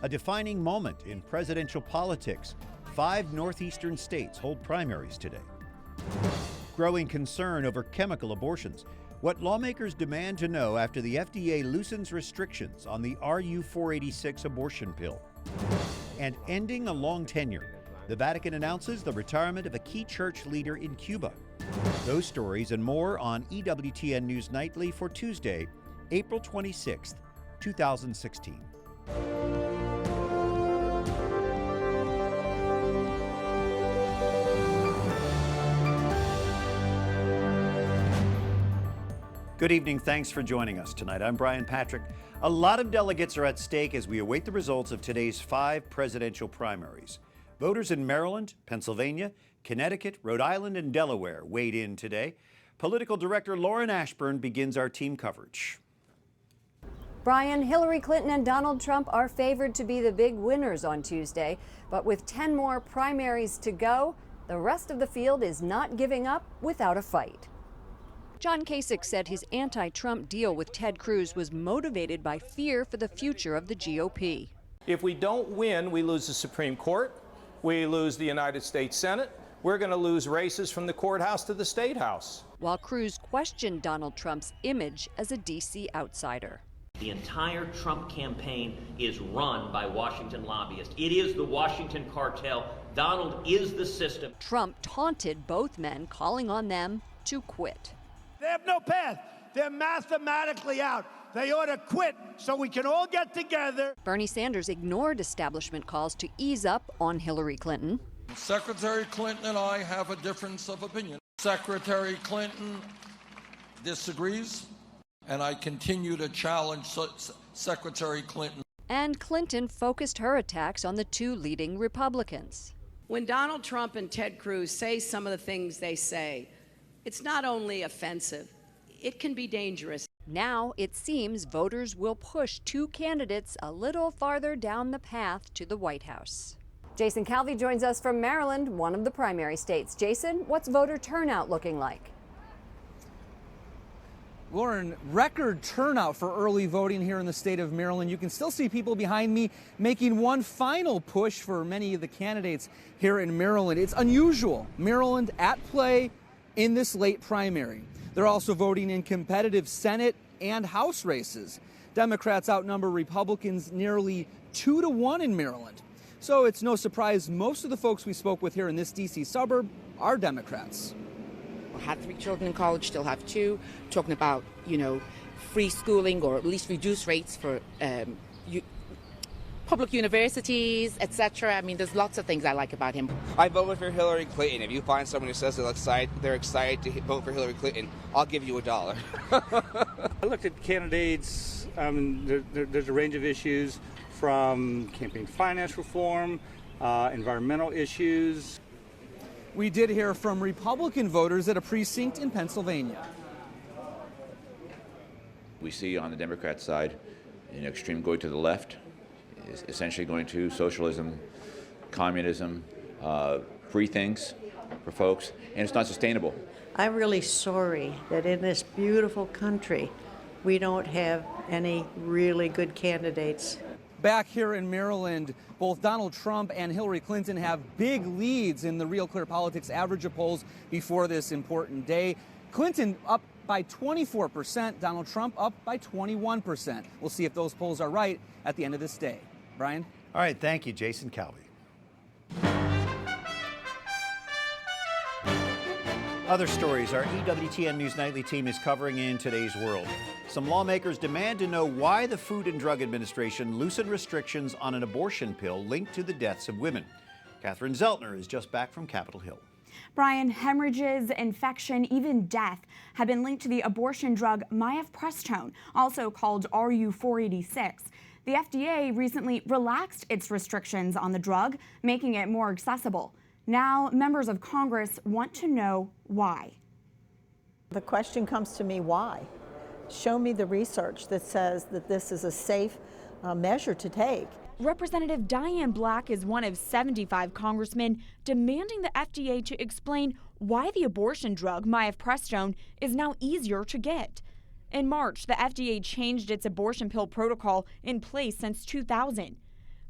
A defining moment in presidential politics. 5 northeastern states hold primaries today. Growing concern over chemical abortions. What lawmakers demand to know after the FDA loosens restrictions on the RU-486 abortion pill. And ending a long tenure. The Vatican announces the retirement of a key church leader in Cuba. Those stories and more on EWTN News Nightly for Tuesday, April 26th, 2016. Good evening. Thanks for joining us tonight. I'm Brian Patrick. A lot of delegates are at stake as we await the results of today's 5 presidential primaries. Voters in Maryland, Pennsylvania, Connecticut, Rhode Island, and Delaware weighed in today. Political director Lauren Ashburn begins our team coverage. Brian, Hillary Clinton and Donald Trump are favored to be the big winners on Tuesday. But with 10 more primaries to go, the rest of the field is not giving up without a fight. John Kasich said his anti-Trump deal with Ted Cruz was motivated by fear for the future of the GOP. If we don't win, we lose the Supreme Court, we lose the United States Senate, we're going to lose races from the courthouse to the State House. While Cruz questioned Donald Trump's image as a D.C. outsider. The entire Trump campaign is run by Washington lobbyists. It is the Washington cartel. Donald is the system. Trump taunted both men, calling on them to quit. They have no path. They're mathematically out. They ought to quit so we can all get together. Bernie Sanders ignored establishment calls to ease up on Hillary Clinton. Secretary Clinton and I have a difference of opinion. Secretary Clinton disagrees, and I continue to challenge Secretary Clinton. And Clinton focused her attacks on the 2 leading Republicans. When Donald Trump and Ted Cruz say some of the things they say, it's not only offensive, it can be dangerous. Now it seems voters will push 2 candidates a little farther down the path to the White House. Jason Calvi joins us from Maryland, one of the primary states. Jason, what's voter turnout looking like? Lauren, record turnout for early voting here in the state of Maryland. You can still see people behind me making one final push for many of the candidates here in Maryland. It's unusual. Maryland at play in this late primary. They're also voting in competitive Senate and House races. Democrats outnumber Republicans nearly 2-1 in Maryland. So it's no surprise most of the folks we spoke with here in this D.C. suburb are Democrats. I had 3 children in college, still have 2, talking about, free schooling or at least reduced rates for public universities, etc. I mean, there's lots of things I like about him. I voted for Hillary Clinton. If you find someone who says they're excited to vote for Hillary Clinton, I'll give you $1. I looked at candidates. There's a range of issues from campaign finance reform, environmental issues. We did hear from Republican voters at a precinct in Pennsylvania. We see on the Democrat side an extreme going to the left, essentially going to socialism, communism, free things for folks, and it's not sustainable. I'm really sorry that in this beautiful country, we don't have any really good candidates. Back here in Maryland, both Donald Trump and Hillary Clinton have big leads in the Real Clear Politics average of polls before this important day. Clinton up by 24%, Donald Trump up by 21%. We'll see if those polls are right at the end of this day. Brian? All right, thank you, Jason Calvi. Other stories our EWTN News Nightly team is covering in today's world. Some lawmakers demand to know why the Food and Drug Administration loosened restrictions on an abortion pill linked to the deaths of women. Catherine Szeltner is just back from Capitol Hill. Brian, hemorrhages, infection, even death have been linked to the abortion drug mifepristone, also called RU-486. The FDA recently relaxed its restrictions on the drug, making it more accessible. Now, members of Congress want to know why. The question comes to me, why? Show me the research that says that this is a safe measure to take. Representative Diane Black is one of 75 congressmen demanding the FDA to explain why the abortion drug mifepristone is now easier to get. In March, the FDA changed its abortion pill protocol in place since 2000.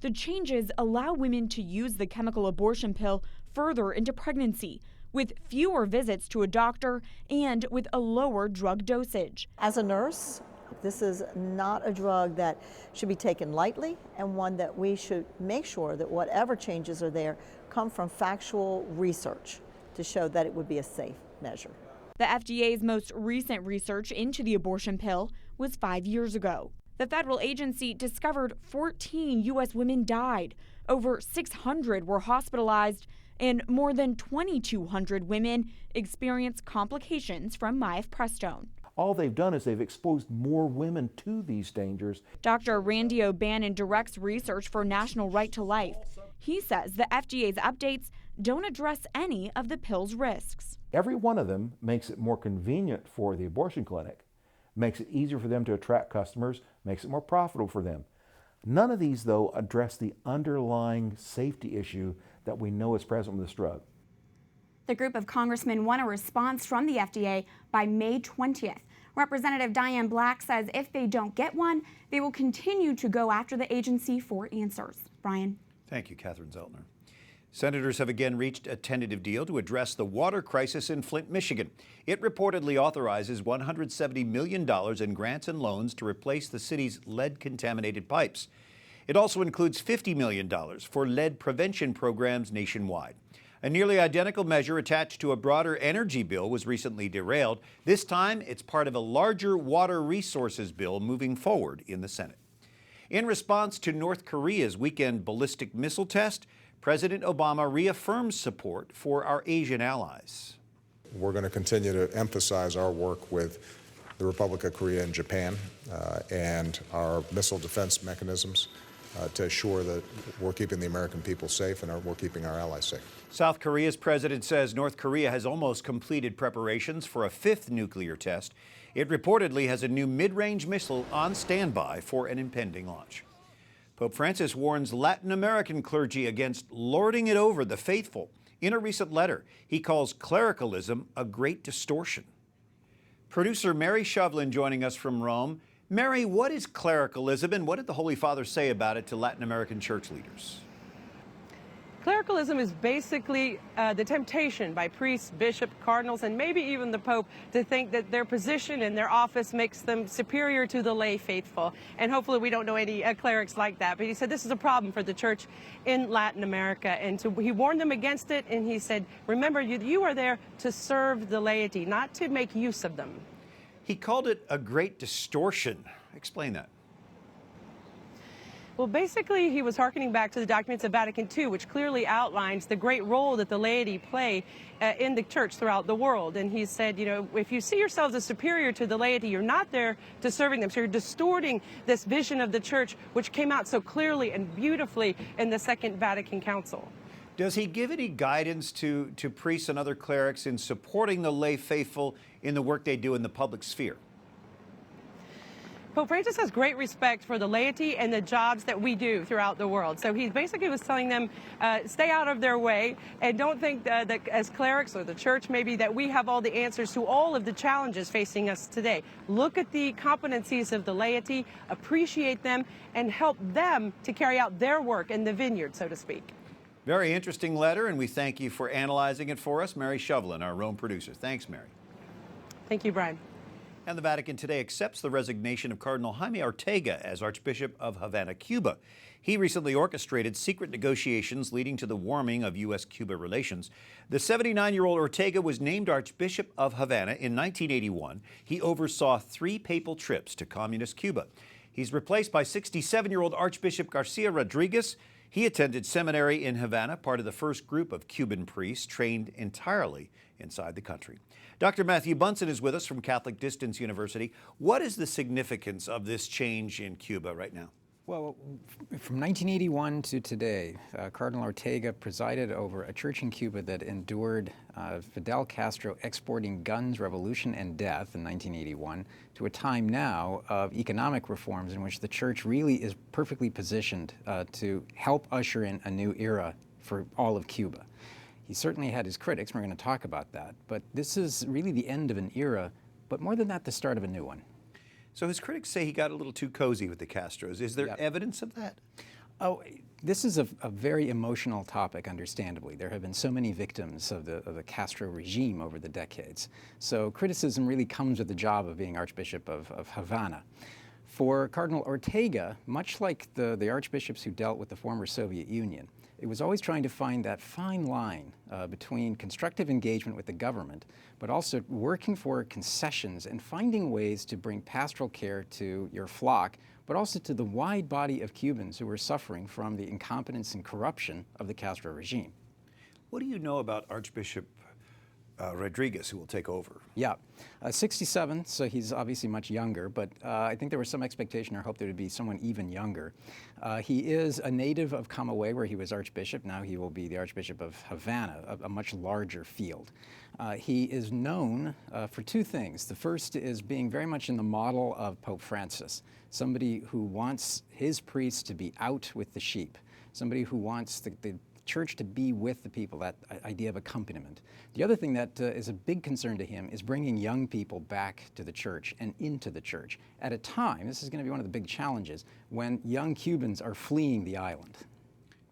The changes allow women to use the chemical abortion pill further into pregnancy, with fewer visits to a doctor and with a lower drug dosage. As a nurse, this is not a drug that should be taken lightly, and one that we should make sure that whatever changes are there come from factual research to show that it would be a safe measure. The FDA's most recent research into the abortion pill was 5 years ago. The federal agency discovered 14 U.S. women died, over 600 were hospitalized, and more than 2,200 women experienced complications from mifepristone. All they've done is they've exposed more women to these dangers. Dr. Randy O'Bannon directs research for National Right to Life. He says the FDA's updates don't address any of the pill's risks. Every one of them makes it more convenient for the abortion clinic, makes it easier for them to attract customers, makes it more profitable for them. None of these, though, address the underlying safety issue that we know is present with this drug. The group of congressmen want a response from the FDA by May 20th. Representative Diane Black says if they don't get one, they will continue to go after the agency for answers. Brian. Thank you, Catherine Szeltner. Senators have again reached a tentative deal to address the water crisis in Flint, Michigan. It reportedly authorizes $170 million in grants and loans to replace the city's lead-contaminated pipes. It also includes $50 million for lead prevention programs nationwide. A nearly identical measure attached to a broader energy bill was recently derailed. This time, it's part of a larger water resources bill moving forward in the Senate. In response to North Korea's weekend ballistic missile test, President Obama reaffirms support for our Asian allies. We're going to continue to emphasize our work with the Republic of Korea and Japan and our missile defense mechanisms to assure that we're keeping the American people safe and we're keeping our allies safe. South Korea's president says North Korea has almost completed preparations for a fifth nuclear test. It reportedly has a new mid-range missile on standby for an impending launch. Pope Francis warns Latin American clergy against lording it over the faithful. In a recent letter, he calls clericalism a great distortion. Producer Mary Shovlain joining us from Rome. Mary, what is clericalism and what did the Holy Father say about it to Latin American church leaders? Clericalism is basically the temptation by priests, bishops, cardinals, and maybe even the Pope to think that their position and their office makes them superior to the lay faithful. And hopefully we don't know any clerics like that. But he said this is a problem for the church in Latin America. And so he warned them against it. And he said, remember, you are there to serve the laity, not to make use of them. He called it a great distortion. Explain that. Well, basically, he was hearkening back to the documents of Vatican II, which clearly outlines the great role that the laity play in the church throughout the world. And he said, you know, if you see yourselves as superior to the laity, you're not there to serving them. So you're distorting this vision of the church, which came out so clearly and beautifully in the Second Vatican Council. Does he give any guidance to priests and other clerics in supporting the lay faithful in the work they do in the public sphere? Pope Francis has great respect for the laity and the jobs that we do throughout the world. So he basically was telling them, stay out of their way and don't think that as clerics or the church maybe that we have all the answers to all of the challenges facing us today. Look at the competencies of the laity, appreciate them, and help them to carry out their work in the vineyard, so to speak. Very interesting letter, and we thank you for analyzing it for us. Mary Shovlain, our Rome producer. Thanks, Mary. Thank you, Brian. And the Vatican today accepts the resignation of Cardinal Jaime Ortega as Archbishop of Havana, Cuba. He recently orchestrated secret negotiations leading to the warming of U.S.-Cuba relations. The 79-year-old Ortega was named Archbishop of Havana in 1981. He oversaw 3 papal trips to communist Cuba. He's replaced by 67-year-old Archbishop Garcia Rodriguez. He attended seminary in Havana, part of the first group of Cuban priests trained entirely inside the country. Dr. Matthew Bunson is with us from Catholic Distance University. What is the significance of this change in Cuba right now? Well, from 1981 to today, Cardinal Ortega presided over a church in Cuba that endured Fidel Castro exporting guns, revolution, and death in 1981 to a time now of economic reforms in which the church really is perfectly positioned to help usher in a new era for all of Cuba. He certainly had his critics, and we're going to talk about that, but this is really the end of an era, but more than that, the start of a new one. So his critics say he got a little too cozy with the Castros. Is there evidence of that? Oh, this is a very emotional topic, understandably. There have been so many victims of the Castro regime over the decades. So criticism really comes with the job of being Archbishop of Havana. For Cardinal Ortega, much like the archbishops who dealt with the former Soviet Union, it was always trying to find that fine line between constructive engagement with the government, but also working for concessions and finding ways to bring pastoral care to your flock, but also to the wide body of Cubans who were suffering from the incompetence and corruption of the Castro regime. What do you know about Archbishop Rodriguez, who will take over? Yeah, 67, so he's obviously much younger, but I think there was some expectation or hope there would be someone even younger. He is a native of Camagüey, where he was Archbishop. Now he will be the Archbishop of Havana, a much larger field. He is known for two things. The first is being very much in the model of Pope Francis, somebody who wants his priests to be out with the sheep, somebody who wants the church to be with the people, that idea of accompaniment. The other thing that is a big concern to him is bringing young people back to the church and into the church at a time, this is going to be one of the big challenges, when young Cubans are fleeing the island.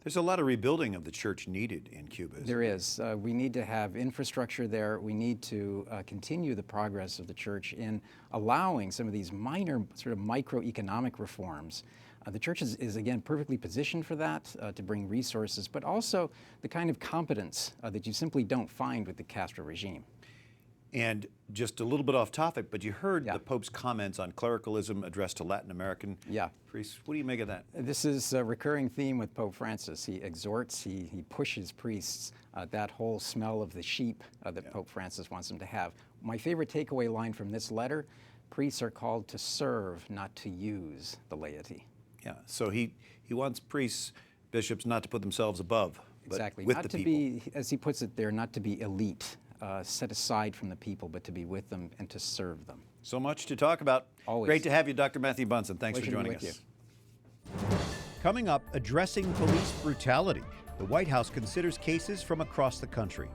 There's a lot of rebuilding of the church needed in Cuba. There is. We need to have infrastructure there. We need to continue the progress of the church in allowing some of these minor sort of microeconomic reforms. The church is again, perfectly positioned for that, to bring resources, but also the kind of competence that you simply don't find with the Castro regime. And just a little bit off topic, but you heard the Pope's comments on clericalism addressed to Latin American priests. What do you make of that? This is a recurring theme with Pope Francis. He exhorts, he pushes priests, that whole smell of the sheep that Pope Francis wants them to have. My favorite takeaway line from this letter, priests are called to serve, not to use the laity. Yeah, so he wants priests, bishops, not to put themselves above, but exactly. with Not the to people. be, as he puts it there, not to be elite, set aside from the people, but to be with them and to serve them. So much to talk about. Always. Great to have you, Dr. Matthew Bunson. Thanks Pleasure for to be joining with us. Coming up, addressing police brutality. The White House considers cases from across the country.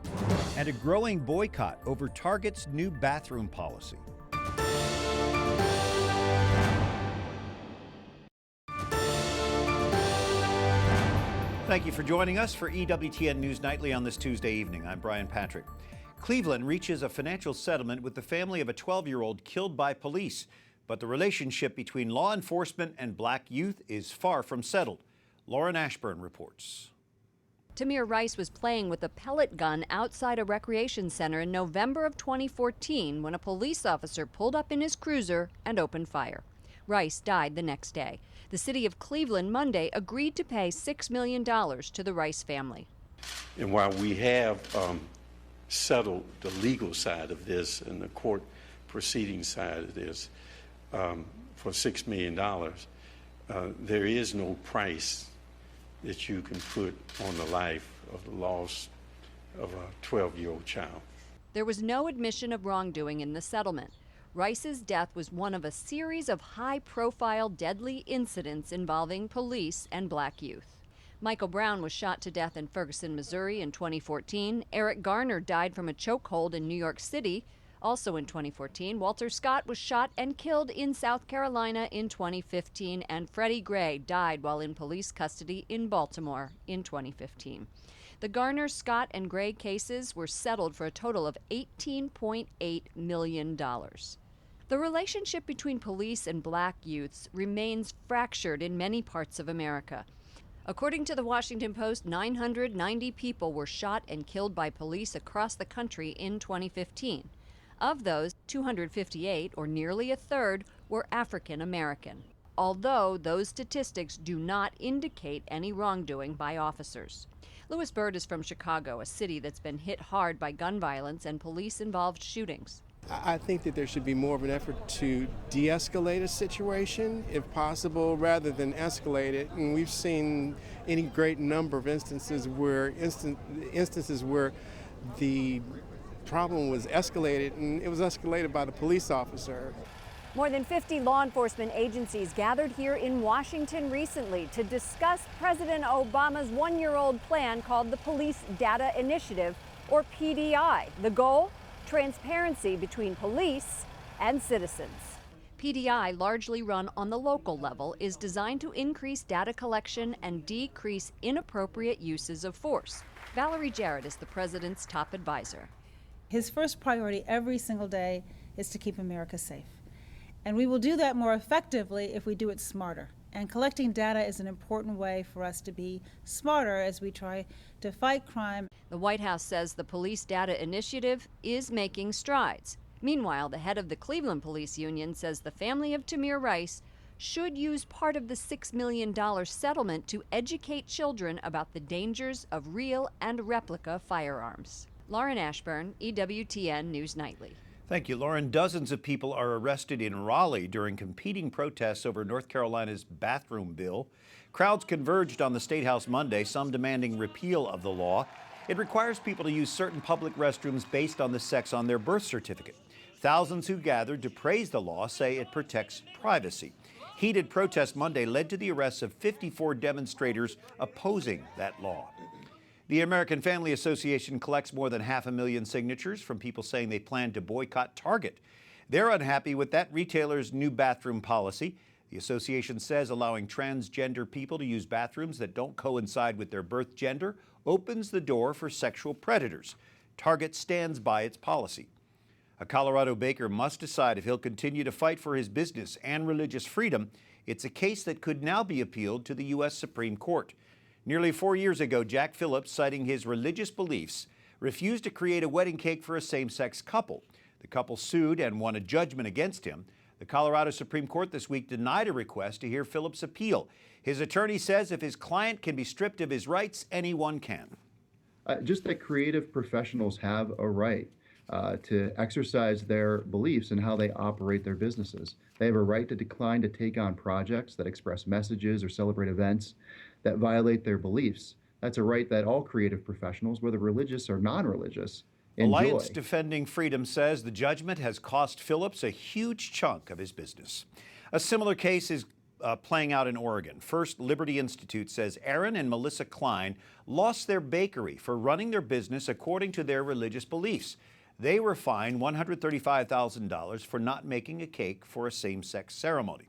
And a growing boycott over Target's new bathroom policy. Thank you for joining us for EWTN News Nightly on this Tuesday evening. I'm Brian Patrick. Cleveland reaches a financial settlement with the family of a 12-year-old killed by police, but the relationship between law enforcement and black youth is far from settled. Lauren Ashburn reports. Tamir Rice was playing with a pellet gun outside a recreation center in November of 2014 when a police officer pulled up in his cruiser and opened fire. Rice died the next day. The city of Cleveland Monday agreed to pay $6 million to the Rice family. And while we have settled the legal side of this and the court proceeding side of this for $6 million, there is no price that you can put on the life of the loss of a 12-year-old child. There was no admission of wrongdoing in the settlement. Rice's death was one of a series of high-profile deadly incidents involving police and black youth. Michael Brown was shot to death in Ferguson, Missouri in 2014. Eric Garner died from a chokehold in New York City. Also in 2014, Walter Scott was shot and killed in South Carolina in 2015, and Freddie Gray died while in police custody in Baltimore in 2015. The Garner, Scott, and Gray cases were settled for a total of $18.8 million. The relationship between police and black youths remains fractured in many parts of America. According to the Washington Post, 990 people were shot and killed by police across the country in 2015. Of those, 258, or nearly a third, were African American, although those statistics do not indicate any wrongdoing by officers. Louis Bird is from Chicago, a city that's been hit hard by gun violence and police-involved shootings. I think that there should be more of an effort to de-escalate a situation, if possible, rather than escalate it. And we've seen any great number of instances where the problem was escalated, and it was escalated by the police officer. More than 50 law enforcement agencies gathered here in Washington recently to discuss President Obama's one-year-old plan called the Police Data Initiative, or PDI. The goal? Transparency between police and citizens. PDI, largely run on the local level, is designed to increase data collection and decrease inappropriate uses of force. Valerie Jarrett is the president's top advisor. His first priority every single day is to keep America safe. And we will do that more effectively if we do it smarter. And collecting data is an important way for us to be smarter as we try to fight crime. The White House says the Police Data Initiative is making strides. Meanwhile, the head of the Cleveland Police Union says the family of Tamir Rice should use part of the $6 million settlement to educate children about the dangers of real and replica firearms. Lauren Ashburn, EWTN News Nightly. Thank you, Lauren. Dozens of people are arrested in Raleigh during competing protests over North Carolina's bathroom bill. Crowds converged on the State House Monday, some demanding repeal of the law. It requires people to use certain public restrooms based on the sex on their birth certificate. Thousands who gathered to praise the law say it protects privacy. Heated protests Monday led to the arrests of 54 demonstrators opposing that law. The American Family Association collects more than 500,000 signatures from people saying they plan to boycott Target. They're unhappy with that retailer's new bathroom policy. The association says allowing transgender people to use bathrooms that don't coincide with their birth gender opens the door for sexual predators. Target stands by its policy. A Colorado baker must decide if he'll continue to fight for his business and religious freedom. It's a case that could now be appealed to the U.S. Supreme Court. Nearly 4 years ago, Jack Phillips, citing his religious beliefs, refused to create a wedding cake for a same-sex couple. The couple sued and won a judgment against him. The Colorado Supreme Court this week denied a request to hear Phillips' appeal. His attorney says if his client can be stripped of his rights, anyone can. Just that creative professionals have a right to exercise their beliefs and how they operate their businesses. They have a right to decline to take on projects that express messages or celebrate events that violate their beliefs. That's a right that all creative professionals, whether religious or non-religious, enjoy. Alliance Defending Freedom says the judgment has cost Phillips a huge chunk of his business. A similar case is playing out in Oregon. First Liberty Institute says Aaron and Melissa Klein lost their bakery for running their business according to their religious beliefs. They were fined $135,000 for not making a cake for a same-sex ceremony.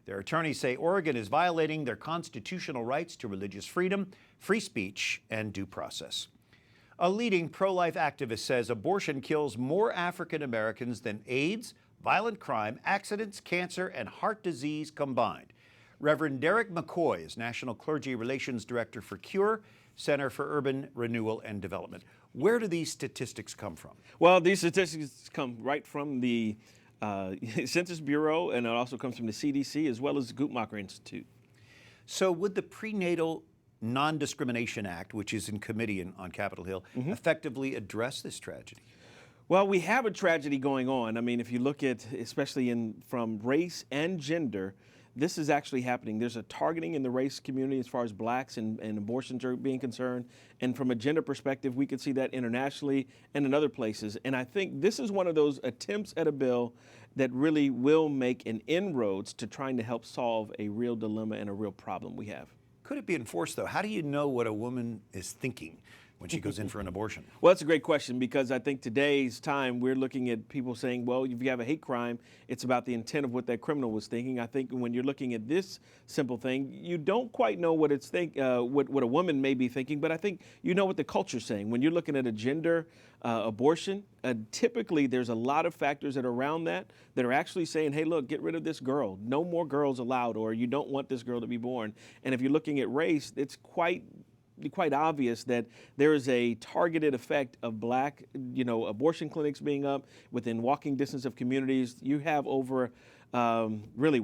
Their attorneys say Oregon is violating their constitutional rights to religious freedom, free speech, and due process. A leading pro-life activist says abortion kills more African Americans than AIDS, violent crime, accidents, cancer, and heart disease combined. Reverend Derek McCoy is National Clergy Relations Director for CURE, Center for Urban Renewal and Development. Where do these statistics come from? Well, these statistics come right from the Census Bureau, and it also comes from the CDC as well as the Guttmacher Institute. So would the Prenatal Non-Discrimination Act, which is in committee on Capitol Hill, effectively address this tragedy? Well, we have a tragedy going on. I mean, if you look at, especially from race and gender, this is actually happening. There's a targeting in the race community as far as blacks and abortions are being concerned. And from a gender perspective, we could see that internationally and in other places. And I think this is one of those attempts at a bill that really will make an inroads to trying to help solve a real dilemma and a real problem we have. Could it be enforced, though? How do you know what a woman is thinking when she goes in for an abortion? Well, that's a great question, because I think today's time we're looking at people saying, well, if you have a hate crime, it's about the intent of what that criminal was thinking. I think when you're looking at this simple thing, you don't quite know what it's what a woman may be thinking, but I think you know what the culture's saying. When you're looking at a gender abortion, typically there's a lot of factors that are around that are actually saying, hey, look, get rid of this girl. No more girls allowed, or you don't want this girl to be born. And if you're looking at race, it's quite obvious that there is a targeted effect of black, abortion clinics being up within walking distance of communities. You have over really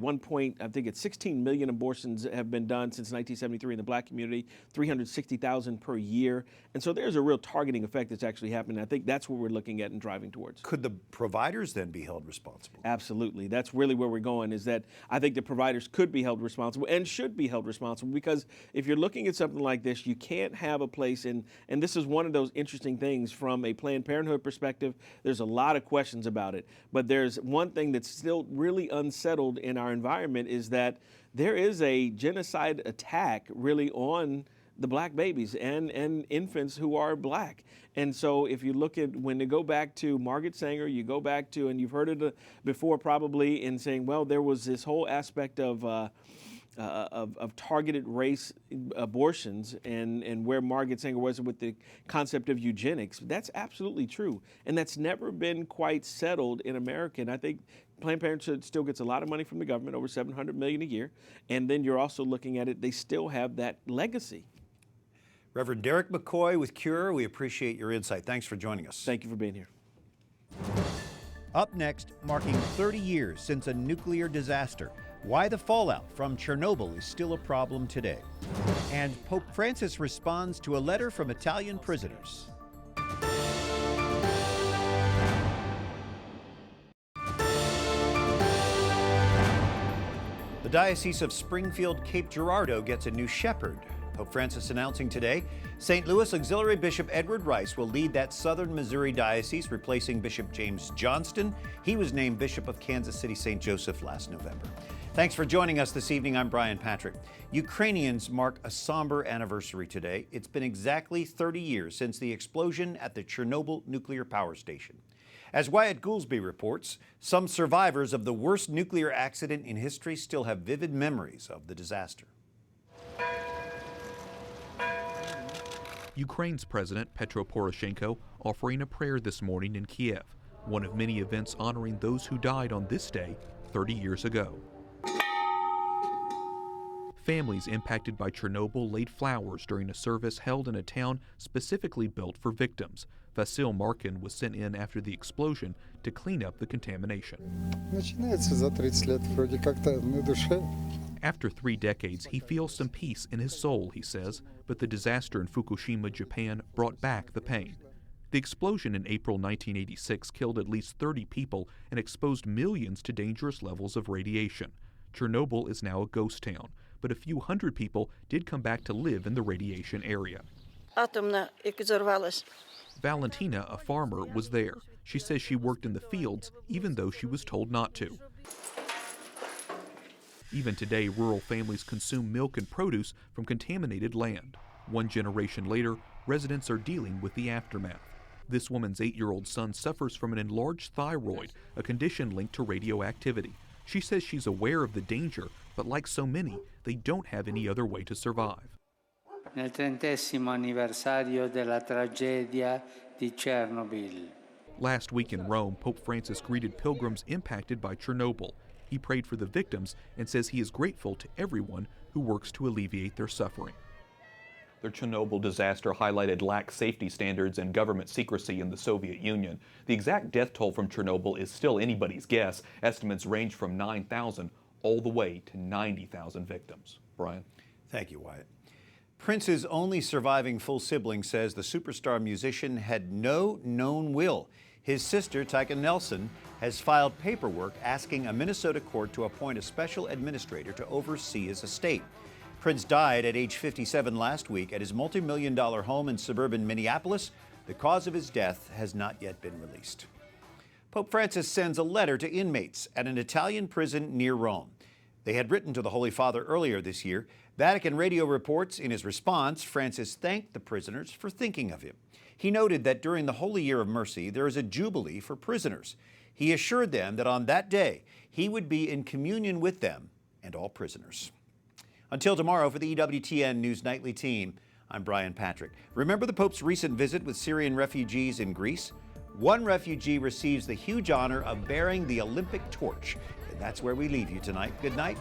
16 million abortions have been done since 1973 in the black community, 360,000 per year. And so there's a real targeting effect that's actually happening. I think that's what we're looking at and driving towards. Could the providers then be held responsible? Absolutely. That's really where we're going, is that I think the providers could be held responsible and should be held responsible, because if you're looking at something like this, you can't have a place and this is one of those interesting things from a Planned Parenthood perspective. There's a lot of questions about it, but there's one thing that's still really unsettled in our environment, is that there is a genocide attack really on the black babies and infants who are black. And so if you look at when they go back to Margaret Sanger, you go back to, and you've heard it before probably, in saying, well, there was this whole aspect of targeted race abortions and where Margaret Sanger was with the concept of eugenics. That's absolutely true. And that's never been quite settled in America. And I think Planned Parenthood still gets a lot of money from the government, over $700 million a year. And then you're also looking at it, they still have that legacy. Reverend Derek McCoy with Cure, we appreciate your insight. Thanks for joining us. Thank you for being here. Up next, marking 30 years since a nuclear disaster, why the fallout from Chernobyl is still a problem today. And Pope Francis responds to a letter from Italian prisoners. The Diocese of Springfield-Cape Girardeau gets a new shepherd. Pope Francis announcing today, St. Louis Auxiliary Bishop Edward Rice will lead that southern Missouri diocese, replacing Bishop James Johnston. He was named Bishop of Kansas City St. Joseph last November. Thanks for joining us this evening. I'm Brian Patrick. Ukrainians mark a somber anniversary today. It's been exactly 30 years since the explosion at the Chernobyl nuclear power station. As Wyatt Goolsby reports, some survivors of the worst nuclear accident in history still have vivid memories of the disaster. Ukraine's President Petro Poroshenko offering a prayer this morning in Kiev, one of many events honoring those who died on this day 30 years ago. Families impacted by Chernobyl laid flowers during a service held in a town specifically built for victims. Vasil Markin was sent in after the explosion to clean up the contamination. After 3 decades, he feels some peace in his soul, he says, but the disaster in Fukushima, Japan brought back the pain. The explosion in April 1986 killed at least 30 people and exposed millions to dangerous levels of radiation. Chernobyl is now a ghost town, but a few hundred people did come back to live in the radiation area. Valentina, a farmer, was there. She says she worked in the fields even though she was told not to. Even today, rural families consume milk and produce from contaminated land. 1 generation later, residents are dealing with the aftermath. This woman's 8-year-old son suffers from an enlarged thyroid, a condition linked to radioactivity. She says she's aware of the danger, but like so many, they don't have any other way to survive. Nel 30° anniversario della tragedia di Chernobyl. Last week in Rome, Pope Francis greeted pilgrims impacted by Chernobyl. He prayed for the victims and says he is grateful to everyone who works to alleviate their suffering. The Chernobyl disaster highlighted lax safety standards and government secrecy in the Soviet Union. The exact death toll from Chernobyl is still anybody's guess. Estimates range from 9,000 all the way to 90,000 victims. Brian? Thank you, Wyatt. Prince's only surviving full sibling says the superstar musician had no known will. His sister, Tyka Nelson, has filed paperwork asking a Minnesota court to appoint a special administrator to oversee his estate. Prince died at age 57 last week at his multi-million-dollar home in suburban Minneapolis. The cause of his death has not yet been released. Pope Francis sends a letter to inmates at an Italian prison near Rome. They had written to the Holy Father earlier this year. Vatican Radio reports in his response, Francis thanked the prisoners for thinking of him. He noted that during the Holy Year of Mercy, there is a jubilee for prisoners. He assured them that on that day, he would be in communion with them and all prisoners. Until tomorrow, for the EWTN News Nightly team, I'm Brian Patrick. Remember the Pope's recent visit with Syrian refugees in Greece? One refugee receives the huge honor of bearing the Olympic torch. And that's where we leave you tonight. Good night